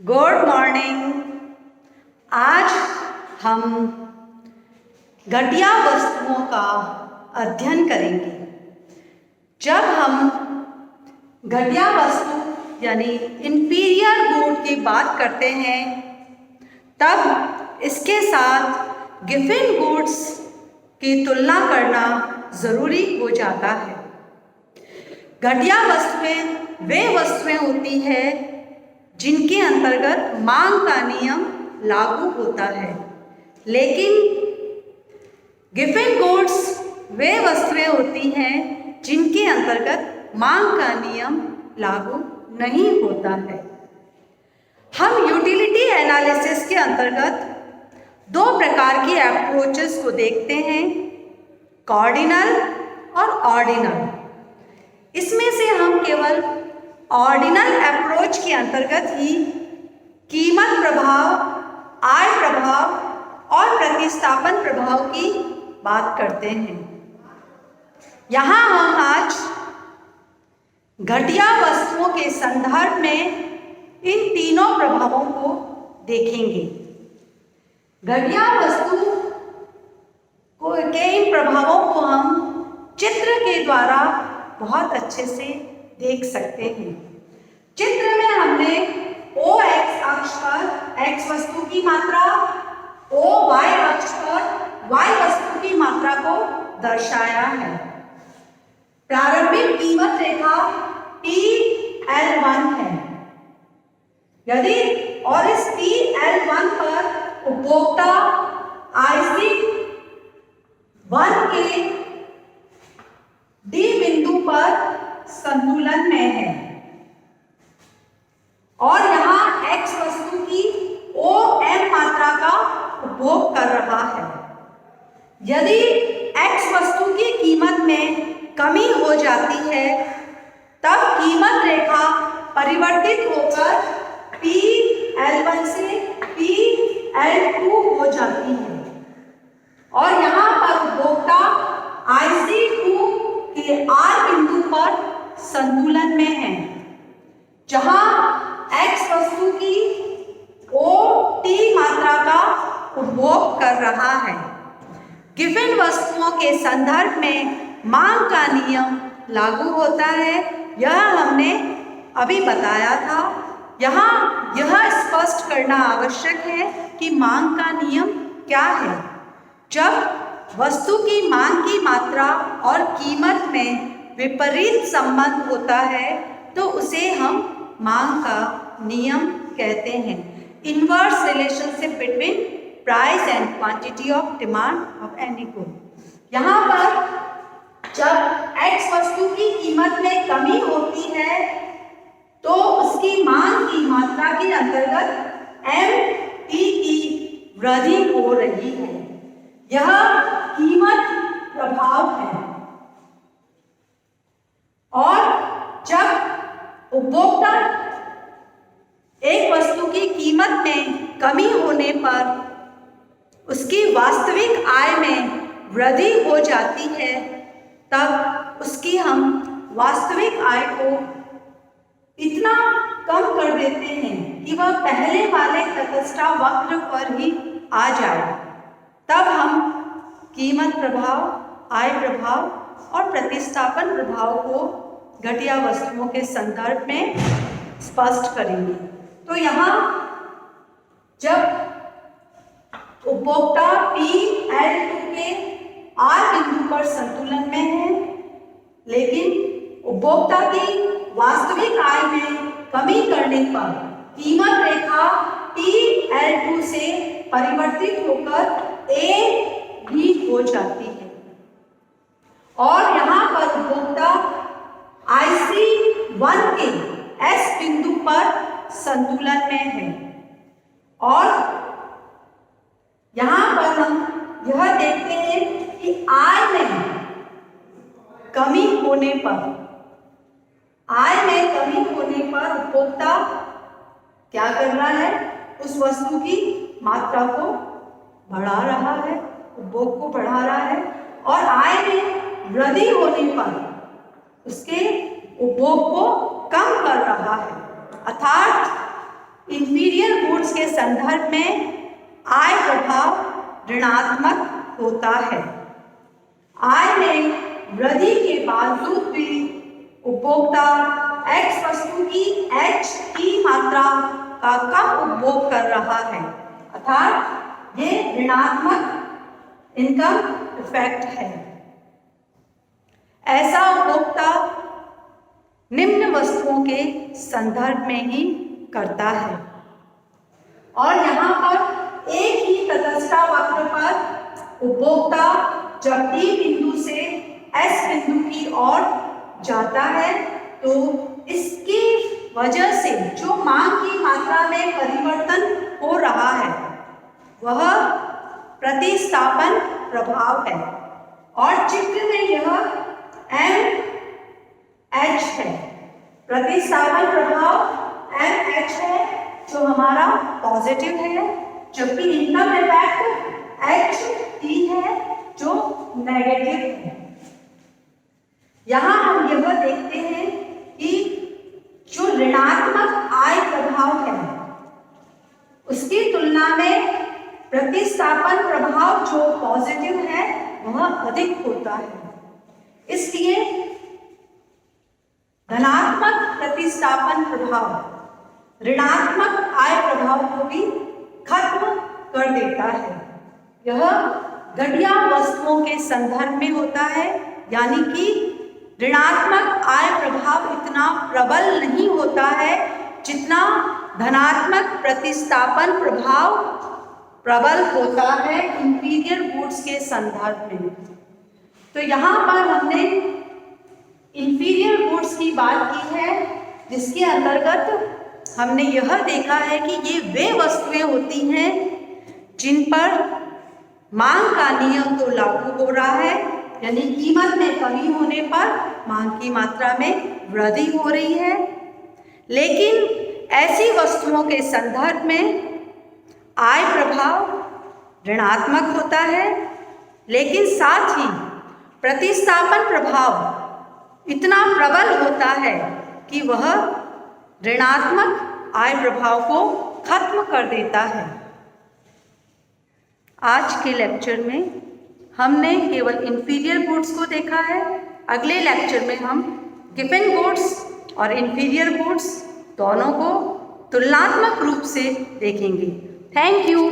Good morning. आज हम घटिया वस्तुओं का अध्ययन करेंगे। जब हम घटिया वस्तु यानी इंफीरियर गुड की बात करते हैं तब इसके साथ गिवन गुड्स की तुलना करना ज़रूरी हो जाता है। घटिया वस्तुएं वे वस्तुएं होती है जिनके अंतर्गत मांग का नियम लागू होता है, लेकिन गिवन गुड्स वे वस्तुएं होती हैं जिनके अंतर्गत मांग का नियम लागू नहीं होता है। हम यूटिलिटी एनालिसिस के अंतर्गत दो प्रकार की अप्रोचेस को देखते हैं, कॉर्डिनल और ऑर्डिनल। इसमें से हम केवल ऑर्डिनल अप्रोच के अंतर्गत ही कीमत प्रभाव, आय प्रभाव और प्रतिस्थापन प्रभाव की बात करते हैं। यहाँ हम आज घटिया वस्तुओं के संदर्भ में इन तीनों प्रभावों को देखेंगे। घटिया वस्तु के इन प्रभावों को हम चित्र के द्वारा बहुत अच्छे से देख सकते हैं। चित्र में हमने ओ एक्स अक्ष पर एक्स वस्तु की मात्रा, ओ वाई अक्ष पर वाई वस्तु की मात्रा को दर्शाया है। प्रारंभिक कीमत रेखा TL1 है। यदि और इस TL1 पर उपभोक्ता IC1 के D बिंदु पर संतुलन में है और यहाँ X वस्तु की OM मात्रा का उपभोग कर रहा है। यदि X वस्तु की कीमत में कमी हो जाती है तब कीमत रेखा परिवर्तित होकर TL1 से TL2 हो जाती है और यहाँ पर उपभोक्ता IC2 के R बिंदु पर संतुलन में है, जहां X वस्तु की OT मात्रा का उपभोग कर रहा है। गिवन वस्तुओं के संदर्भ में मांग का नियम लागू होता है, यह हमने अभी बताया था। यहाँ यह स्पष्ट करना आवश्यक है कि मांग का नियम क्या है। जब वस्तु की मांग की मात्रा और कीमत में विपरीत संबंध होता है तो उसे हम मांग का नियम कहते हैं। Inverse relationship between price and quantity of demand of any good. यहाँ पर जब X वस्तु की कीमत में कमी होती है तो उसकी मांग की मात्रा के अंतर्गत MT की वृद्धि हो रही है। यह कीमत प्रभाव है और जब उपभोक्ता एक वस्तु की कीमत में कमी होने पर उसकी वास्तविक आय में वृद्धि हो जाती है तब उसकी हम वास्तविक आय को इतना कम कर देते हैं कि वह पहले वाले तटस्थ वक्र पर ही आ जाए। तब हम कीमत प्रभाव, आय प्रभाव और प्रतिस्थापन प्रभाव को घटिया वस्तुओं के संदर्भ में स्पष्ट करेंगे। तो यहाँ जब उपभोक्ता TL2 के R बिंदु पर संतुलन में है, लेकिन उपभोक्ता की वास्तविक आय में कमी करने पर कीमत रेखा TL2 से परिवर्तित होकर AB हो जाती है और यहाँ पर उपभोक्ता IC1 के S बिंदु पर संतुलन में है और यहाँ पर हम यह देखते हैं कि आय में कमी होने पर उपभोक्ता क्या कर रहा है, उस वस्तु की मात्रा को बढ़ा रहा है, उपभोग को बढ़ा रहा है और आय में वृद्धि होने पर उसके उपभोग को कम कर रहा है। अर्थात इंफीरियर गुड्स के संदर्भ में आय प्रभाव ऋणात्मक होता है। आय में वृद्धि के बावजूद भी उपभोक्ता X वस्तु की H की मात्रा का कम उपभोग कर रहा है, अर्थात ये ऋणात्मक इनकम इफेक्ट है। ऐसा उपभोक्ता निम्न वस्तुओं के संदर्भ में ही करता है। और यहाँ पर एक ही तटस्था वक्र पर उपभोक्ता जब D बिंदु से S बिंदु की ओर जाता है तो इसकी वजह से जो मांग की मात्रा में परिवर्तन हो रहा है वह प्रतिस्थापन प्रभाव है। और चित्र में यह MH है, प्रतिस्थापन प्रभाव MH है जो हमारा पॉजिटिव है, जबकि इनकम इफेक्ट HT है जो नेगेटिव है। यहाँ हम यह देखते हैं कि जो ऋणात्मक आय प्रभाव है उसकी तुलना में प्रतिस्थापन प्रभाव जो पॉजिटिव है वह अधिक होता है। इसलिए धनात्मक प्रतिस्थापन प्रभाव ऋणात्मक आय प्रभाव को भी खत्म कर देता है। यह घटिया वस्तुओं के संदर्भ में होता है, यानी कि ऋणात्मक आय प्रभाव इतना प्रबल नहीं होता है जितना धनात्मक प्रतिस्थापन प्रभाव प्रबल होता है इंफीरियर गुड्स के संदर्भ में। तो यहाँ पर हमने इंफीरियर गुड्स की बात की है, जिसके अंतर्गत हमने यह देखा है कि ये वे वस्तुएं होती हैं जिन पर मांग का नियम तो लागू हो रहा है, यानी कीमत में कमी होने पर मांग की मात्रा में वृद्धि हो रही है। लेकिन ऐसी वस्तुओं के संदर्भ में आय प्रभाव ऋणात्मक होता है, लेकिन साथ ही प्रतिस्थापन प्रभाव इतना प्रबल होता है कि वह ऋणात्मक आय प्रभाव को खत्म कर देता है। आज के लेक्चर में हमने केवल इंफीरियर गुड्स को देखा है। अगले लेक्चर में हम गिवन गुड्स और इंफीरियर गुड्स दोनों को तुलनात्मक रूप से देखेंगे। Thank you.